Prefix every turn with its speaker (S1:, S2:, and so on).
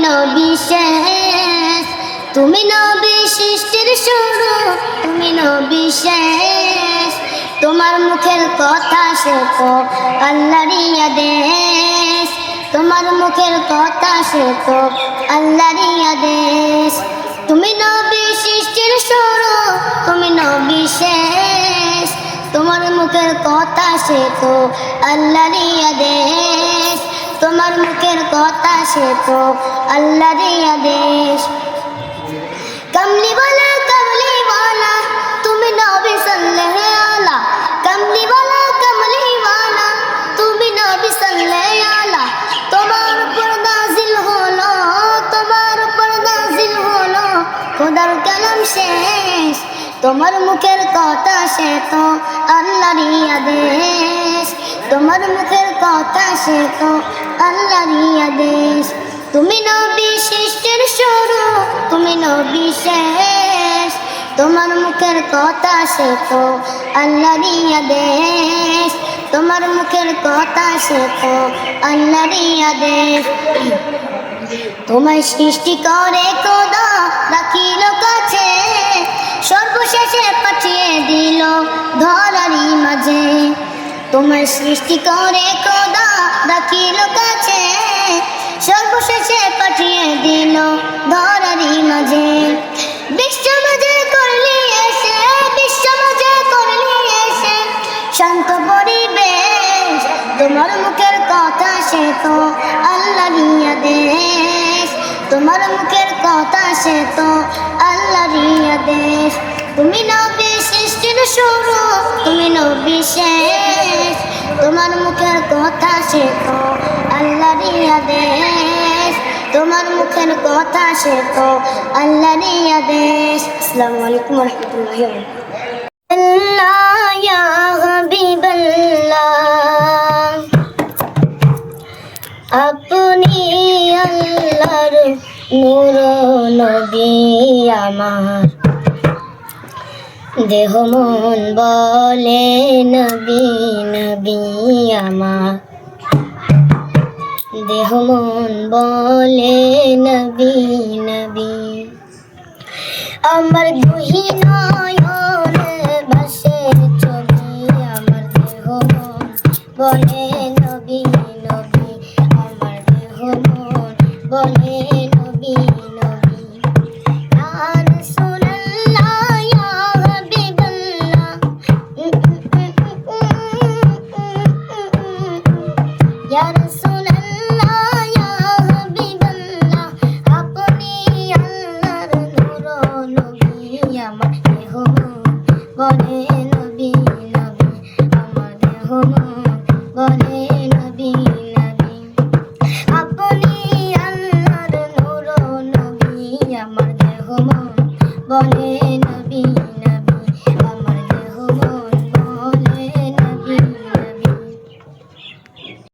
S1: নবী শেষ, তুমি নবী সৃষ্টির শুরু, তুমি নবী শেষ। তোমার মুখের কথা সে তো আল্লাহরই আদেশ, তোমার মুখের কথা সে তো আল্লাহরই আদেশ। তুমি নবী সৃষ্টির শুরু, তুমি নবী শেষ। তোমার মুখের কথা সে তো আল্লাহরই আদেশ, তোমার মুখের কথা সে তো আল্লাহরই আদেশ। কমলি ওয়ালা তুমি নবী সাল্লাল্লাহু আলা, কমলি ওয়ালা তুমি নবী সাল্লাল্লাহু আলা। তোমার উপর নাজিল হলো, তোমার উপর নাজিল হলো খোদার কালাম শেষ। তোমার মুখের কথা সে তো আল্লাহরই আদেশ, তোমার মুখের কথা সে তো আল্লাহরই আদেশ। তুমি নবী সৃষ্টির শুরু, তুমি নবী শেষ। তোমার মুখের কথা সে তো আল্লাহরই আদেশ, তোমার মুখের কথা সে তো আল্লাহরই আদেশ। তোমায় সৃষ্টি করে খোদা রাখিল কাছে, সর্বশেষে পাঠিয়ে দিল ধরারই মাঝে। তোমায় সৃষ্টি করে খোদা রাখিল কাছে, সর্বশেষে পাঠিয়ে দিল ধরারই মাঝে। বিশ্ব মাঝে করলি এসে, বিশ্ব মাঝে করলি এসে শান্ত পরিবেশ। তোমার মুখের কথা সে তো আল্লাহরই আদেশ, তোমার মুখের কথা সে তো আল্লাহরই আদেশ। তুমি নবী সৃষ্টির শুরু, তুমি নবী শেষ। তোমার মুখের কথা সে তো আল্লাহরই আদেশ, তোমার মুখের কথা সে তো আল্লাহরই আদেশ। আসসালামু আলাইকুম ওয়া রাহমাতুল্লাহি ওয়া বারাকাতুহু। আল্লাহ ইয়া হাবিবাল্লাহ, আপনি আল্লাহর নূর নবী আমার, দেহ মন বলে নবী নবী আমার, দেহ মন বলে নবী নবী। আমার দুই নয়নে ভাসে ছবি, আমার দেহ মন বলে নবী নবী, আমার দেহ মন বলে নবী নবী। ইয়া রাসূলুল্লাহ ইয়া হাবিবাল্লাহ, ইয়া রাসূলুল্লাহ ইয়া হাবিবাল্লাহ, আপনি আল্লাহর নূর নবী আমার, দেহ মন বলে নবী নবী, আমার দেহ মন বলে নবী নবী। আপনি আল্লাহর নূর নবী আমার, দেহ মন বলে